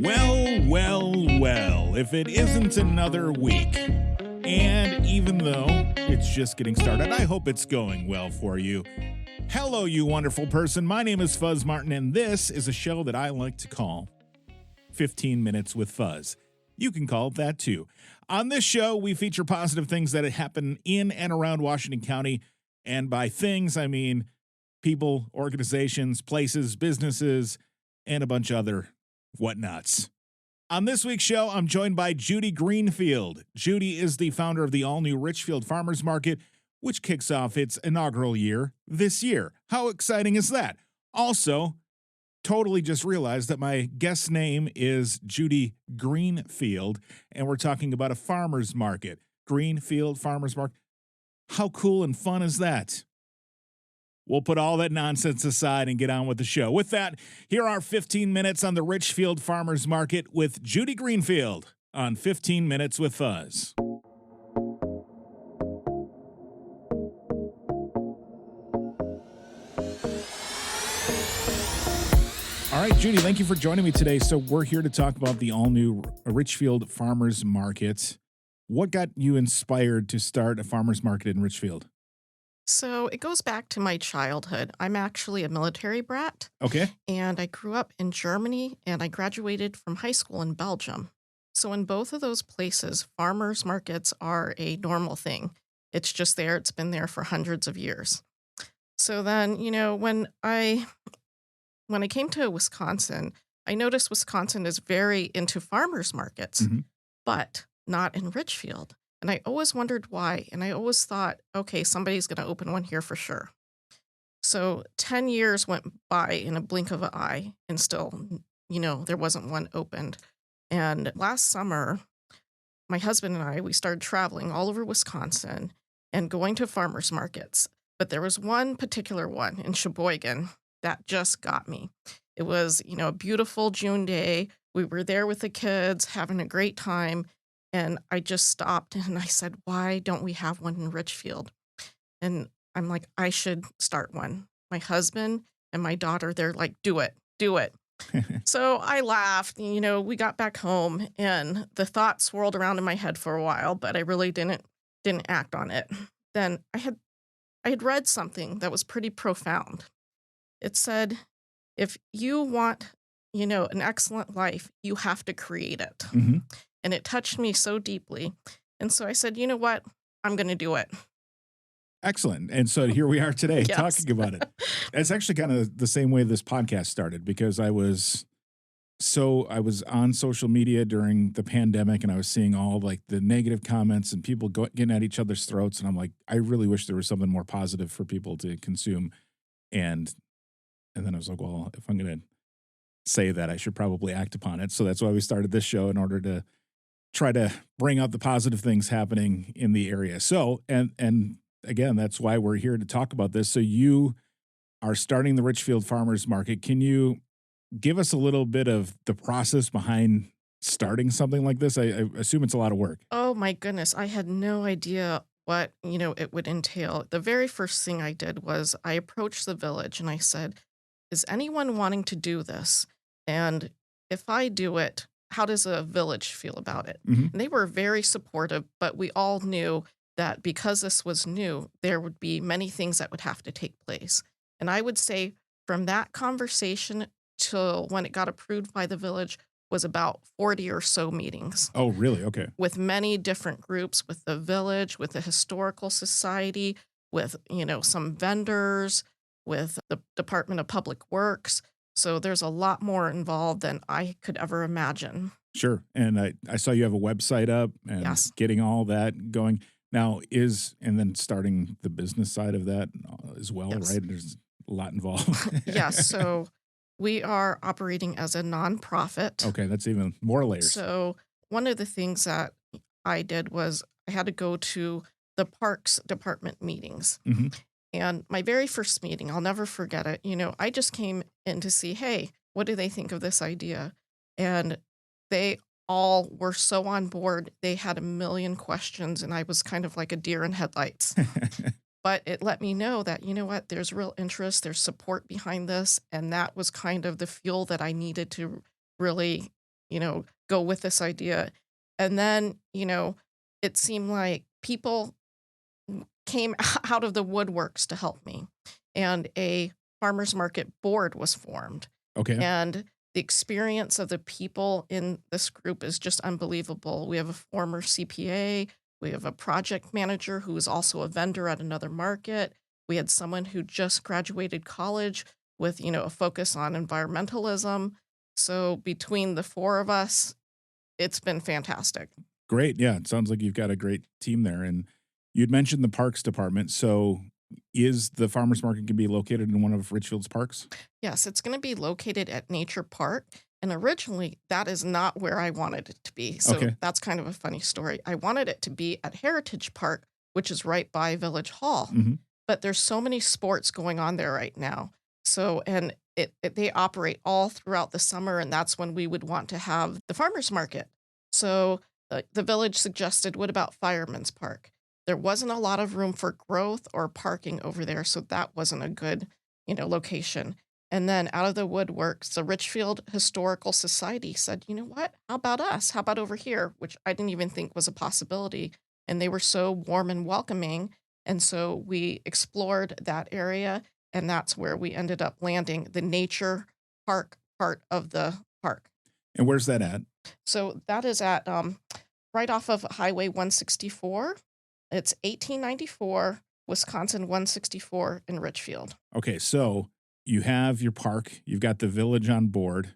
Well, if it isn't another week, and even though it's just getting started, I hope it's going well for you. Hello, you wonderful person. My name is Fuzz Martin, and this is a show that I like to call 15 Minutes with Fuzz. You can call it that too. On this show, we feature positive things that happen in and around Washington County, and by things, I mean people, organizations, places, businesses, and a bunch of other whatnots. On this week's show, I'm joined by Judy Greenfield. Judy is the founder of the all-new Richfield Farmers Market, which kicks off its inaugural year this year. How exciting is that? Also, totally just realized that my guest's name is Judy Greenfield, and we're talking about a farmer's market. Greenfield Farmers Market. How cool and fun is that? We'll put all that nonsense aside and get on with the show. With that, here are 15 minutes on the Richfield Farmers Market with Judy Greenfield on 15 Minutes with Fuzz. All right, Judy, thank you for joining me today. So we're here to talk about the all-new Richfield Farmers Market. What got you inspired to start a farmers market in Richfield? So it goes back to my childhood. I'm actually a military brat. Okay. And I grew up in Germany and I graduated from high school in Belgium. So in both of those places, farmers markets are a normal thing. It's just there. It's been there for hundreds of years. So then, when I came to Wisconsin, I noticed Wisconsin is very into farmers markets, but not in Richfield. And I always wondered why. And I always thought, okay, somebody's going to open one here for sure. So 10 years went by in a blink of an eye, and still, there wasn't one opened. And last summer, my husband and I, we started traveling all over Wisconsin and going to farmers markets. But there was one particular one in Sheboygan that just got me. It was, a beautiful June day. We were there with the kids, having a great time. And I just stopped and I said, why don't we have one in Richfield? And I'm like, I should start one. My husband and my daughter, they're like, do it. So I laughed. We got back home and the thought swirled around in my head for a while, but I really didn't act on it. Then I had read something that was pretty profound. It said, if you want, an excellent life, you have to create it. Mm-hmm. And it touched me so deeply. And so I said, you know what? I'm going to do it. Excellent. And so here we are today Yes. talking about it. It's actually kind of the same way this podcast started, because I was on social media during the pandemic and I was seeing all like the negative comments and people getting at each other's throats. And I'm like, I really wish there was something more positive for people to consume. And then I was like, well, if I'm going to say that, I should probably act upon it. So that's why we started this show, in order to try to bring out the positive things happening in the area. So, and again, that's why we're here to talk about this. So you are starting the Richfield Farmers Market. Can you give us a little bit of the process behind starting something like this? I assume it's a lot of work. Oh my goodness. I had no idea what, it would entail. The very first thing I did was I approached the village and I said, is anyone wanting to do this? And if I do it, how does a village feel about it? Mm-hmm. And they were very supportive, but we all knew that because this was new, there would be many things that would have to take place. And I would say from that conversation till when it got approved by the village was about 40 or so meetings. Oh, really? Okay. With many different groups, with the village, with the historical society, with, some vendors, with the Department of Public Works. So there's a lot more involved than I could ever imagine. Sure. And I saw you have a website up and Yes. getting all that going. Now and then starting the business side of that as well, Yes. right? There's a lot involved. Yes. So we are operating as a nonprofit. Okay. That's even more layers. So one of the things that I did was I had to go to the Parks Department meetings. Mm-hmm. And my very first meeting, I'll never forget it. I just came in to see, hey, what do they think of this idea? And they all were so on board. They had a million questions, and I was kind of like a deer in headlights. But it let me know that, what, there's real interest, there's support behind this. And that was kind of the fuel that I needed to really go with this idea. And then, it seemed like people came out of the woodworks to help me. And a farmers market board was formed. Okay. And the experience of the people in this group is just unbelievable. We have a former CPA, we have a project manager who is also a vendor at another market. We had someone who just graduated college with, a focus on environmentalism. So between the four of us, it's been fantastic. Great. Yeah. It sounds like you've got a great team there. And you'd mentioned the parks department. So is the farmers market going to be located in one of Richfield's parks? Yes, it's going to be located at Nature Park. And originally, that is not where I wanted it to be. So Okay. that's kind of a funny story. I wanted it to be at Heritage Park, which is right by Village Hall. Hmm. But there's so many sports going on there right now. So, and they operate all throughout the summer, and that's when we would want to have the farmers market. So the village suggested, what about Fireman's Park? There wasn't a lot of room for growth or parking over there, so that wasn't a good, location. And then out of the woodworks, the Richfield Historical Society said, you know what? How about us? How about over here? Which I didn't even think was a possibility. And they were so warm and welcoming. And so we explored that area, and that's where we ended up landing the nature park part of the park. And where's that at? So that is at right off of Highway 164. It's 1894, Wisconsin 164 in Richfield. Okay. So you have your park, you've got the village on board.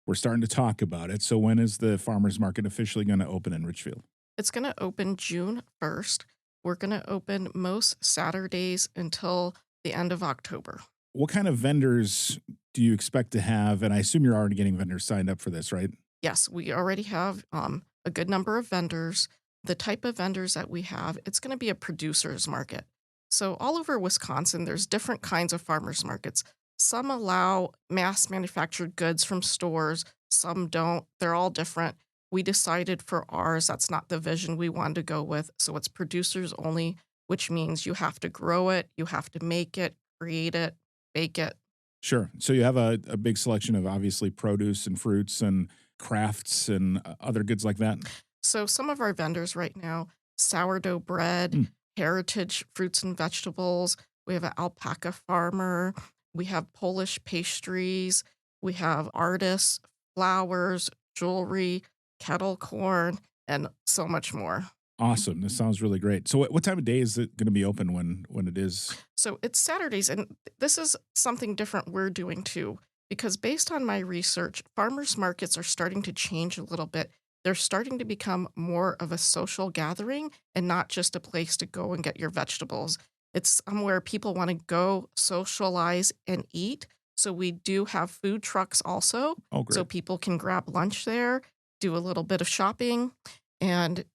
We're starting to talk about it. So when is the farmers market officially going to open in Richfield? It's going to open June 1st. We're going to open most Saturdays until the end of October. What kind of vendors do you expect to have? And I assume you're already getting vendors signed up for this, right? Yes, we already have a good number of vendors. The type of vendors that we have, it's going to be a producer's market. So all over Wisconsin, there's different kinds of farmers markets. Some allow mass manufactured goods from stores, some don't. They're all different. We decided for ours, that's not the vision we wanted to go with. So it's producers only, which means you have to grow it, you have to make it, create it, bake it. Sure. So you have a big selection of obviously produce and fruits and crafts and other goods like that. So some of our vendors right now, sourdough bread, Mm. heritage fruits and vegetables. We have an alpaca farmer. We have Polish pastries. We have artists, flowers, jewelry, kettle corn, and so much more. Awesome. This sounds really great. So what time of day is it going to be open when it is? So it's Saturdays, and this is something different we're doing too, because based on my research, farmers markets are starting to change a little bit. They're starting to become more of a social gathering and not just a place to go and get your vegetables. It's somewhere people want to go socialize and eat. So we do have food trucks also. Oh, great. So people can grab lunch there, do a little bit of shopping, and,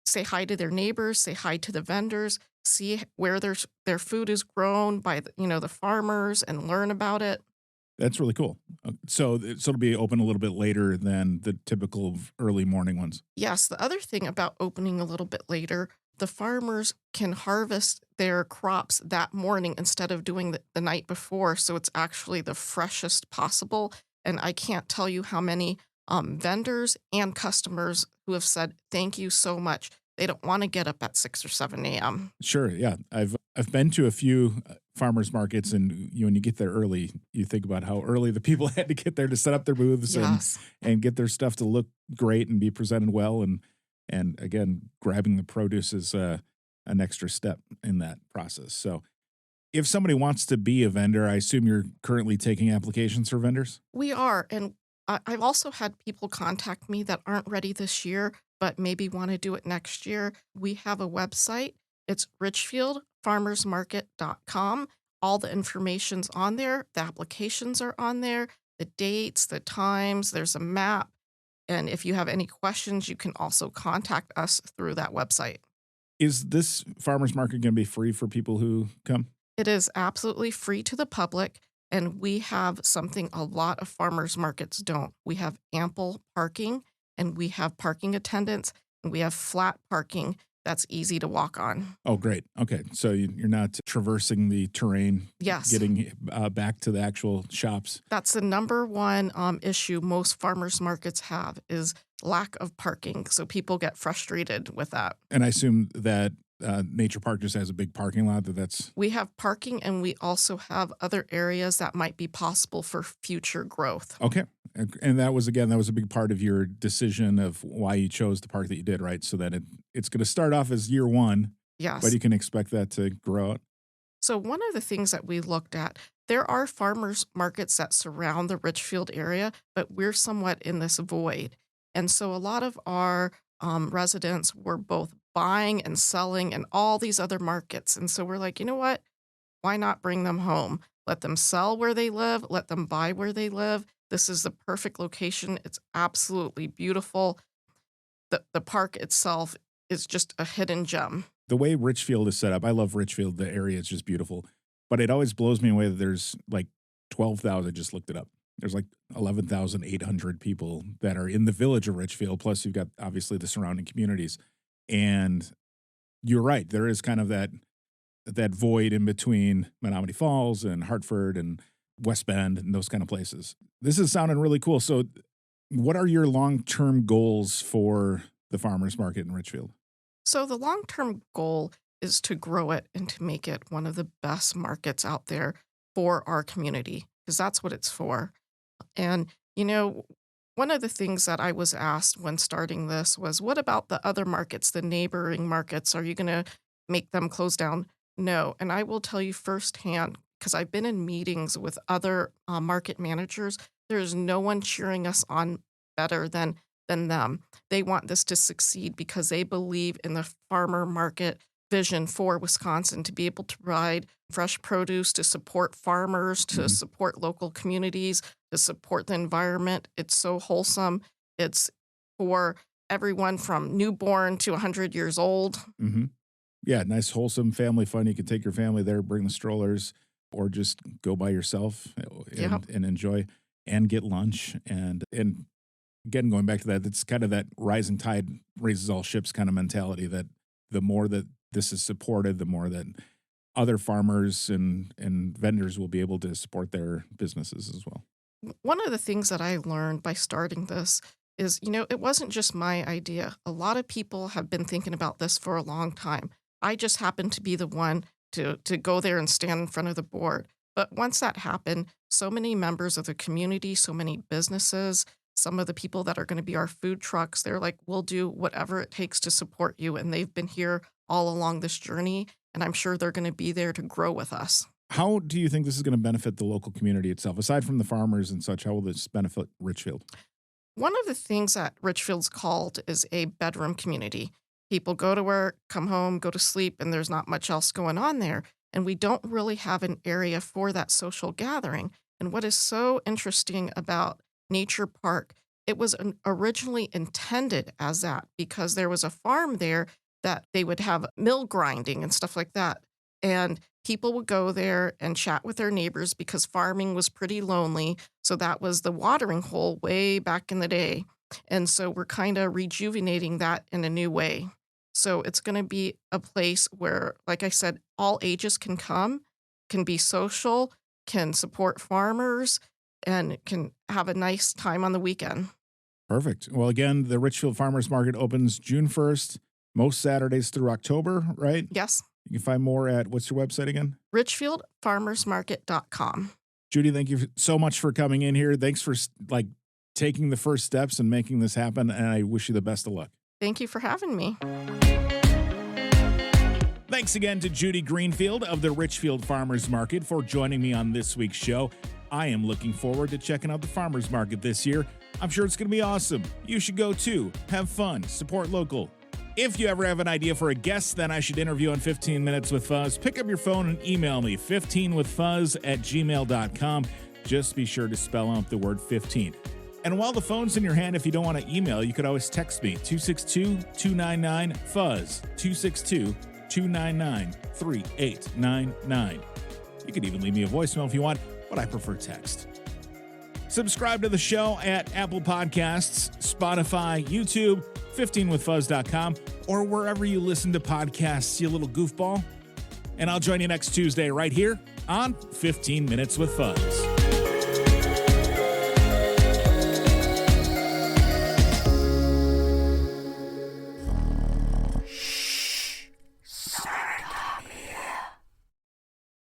say hi to their neighbors, say hi to the vendors, see where their food is grown by the farmers and learn about it. That's really cool. So it'll be open a little bit later than the typical early morning ones. Yes, the other thing about opening a little bit later, the farmers can harvest their crops that morning instead of doing the night before. So it's actually the freshest possible. And I can't tell you how many vendors and customers who have said, thank you so much. They don't want to get up at 6 or 7 a.m. Sure. Yeah. I've been to a few farmers markets, and when you get there early, you think about how early the people had to get there to set up their booths Yes. and get their stuff to look great and be presented well. And again, grabbing the produce is an extra step in that process. So if somebody wants to be a vendor, I assume you're currently taking applications for vendors? We are. And I've also had people contact me that aren't ready this year, but maybe want to do it next year. We have a website. It's richfieldfarmersmarket.com. All the information's on there. The applications are on there, the dates, the times. There's a map. And if you have any questions, you can also contact us through that website. Is this farmers market going to be free for people who come? It is absolutely free to the public, and we have something a lot of farmers markets don't. We have ample parking, and we have parking attendants, and we have flat parking. that's easy to walk on. Oh, great. Okay. So you're not traversing the terrain, Yes. getting back to the actual shops. That's the number one issue most farmers markets have is lack of parking. So people get frustrated with that. And I assume that Nature Park just has a big parking lot We have parking, and we also have other areas that might be possible for future growth. Okay. And that was a big part of your decision of why you chose the park that you did, right? So that it's going to start off as year one, Yes. but you can expect that to grow out. So one of the things that we looked at, there are farmers markets that surround the Richfield area, but we're somewhat in this void. And so a lot of our residents were both buying and selling and all these other markets. And so we're like, you know what? Why not bring them home? Let them sell where they live, let them buy where they live. This is the perfect location. It's absolutely beautiful. The park itself is just a hidden gem. The way Richfield is set up, I love Richfield. The area is just beautiful. But it always blows me away that there's like 12,000, I just looked it up. There's like 11,800 people that are in the village of Richfield. Plus, you've got obviously the surrounding communities. And you're right. There is kind of that void in between Menominee Falls and Hartford and West Bend and those kind of places. This is sounding really cool. So what are your long-term goals for the farmers market in Richfield? So the long-term goal is to grow it and to make it one of the best markets out there for our community, because that's what it's for. And, one of the things that I was asked when starting this was, what about the other markets, the neighboring markets? Are you going to make them close down? No. And I will tell you firsthand, because I've been in meetings with other market managers, there is no one cheering us on better than them. They want this to succeed because they believe in the farmer market vision for Wisconsin to be able to provide fresh produce, to support farmers, to support local communities, to support the environment. It's so wholesome. It's for everyone from newborn to 100 years old. Mm-hmm. Yeah, nice, wholesome family fun. You can take your family there, bring the strollers, or just go by yourself and enjoy and get lunch. And again, going back to that, it's kind of that rising tide raises all ships kind of mentality that the more that this is supported, the more that other farmers and vendors will be able to support their businesses as well. One of the things that I learned by starting this is, it wasn't just my idea. A lot of people have been thinking about this for a long time. I just happened to be the one to go there and stand in front of the board. But once that happened, so many members of the community, so many businesses, some of the people that are going to be our food trucks, they're like, we'll do whatever it takes to support you. And they've been here all along this journey. And I'm sure they're going to be there to grow with us. How do you think this is going to benefit the local community itself? Aside from the farmers and such, how will this benefit Richfield? One of the things that Richfield's called is a bedroom community. People go to work, come home, go to sleep, and there's not much else going on there. And we don't really have an area for that social gathering. And what is so interesting about Nature Park, it was originally intended as that because there was a farm there that they would have mill grinding and stuff like that. And people would go there and chat with their neighbors because farming was pretty lonely. So that was the watering hole way back in the day. And so we're kind of rejuvenating that in a new way. So it's going to be a place where, like I said, all ages can come, can be social, can support farmers, and can have a nice time on the weekend. Perfect. Well, again, the Richfield Farmers Market opens June 1st, most Saturdays through October, right? Yes. You can find more at, what's your website again? richfieldfarmersmarket.com. Judy, thank you so much for coming in here. Thanks for taking the first steps and making this happen, and I wish you the best of luck. Thank you for having me. Thanks again to Judy Greenfield of the Richfield Farmers Market for joining me on this week's show. I am looking forward to checking out the farmers market this year. I'm sure it's going to be awesome. You should go too. Have fun. Support local. If you ever have an idea for a guest that I should interview on 15 Minutes with Fuzz, pick up your phone and email me, 15withfuzz@gmail.com. Just be sure to spell out the word 15. And while the phone's in your hand, if you don't want to email, you could always text me, 262-299-FUZZ, 262-299-3899. You could even leave me a voicemail if you want, but I prefer text. Subscribe to the show at Apple Podcasts, Spotify, YouTube, 15withfuzz.com, or wherever you listen to podcasts, you little goofball. And I'll join you next Tuesday right here on 15 Minutes with Fuzz.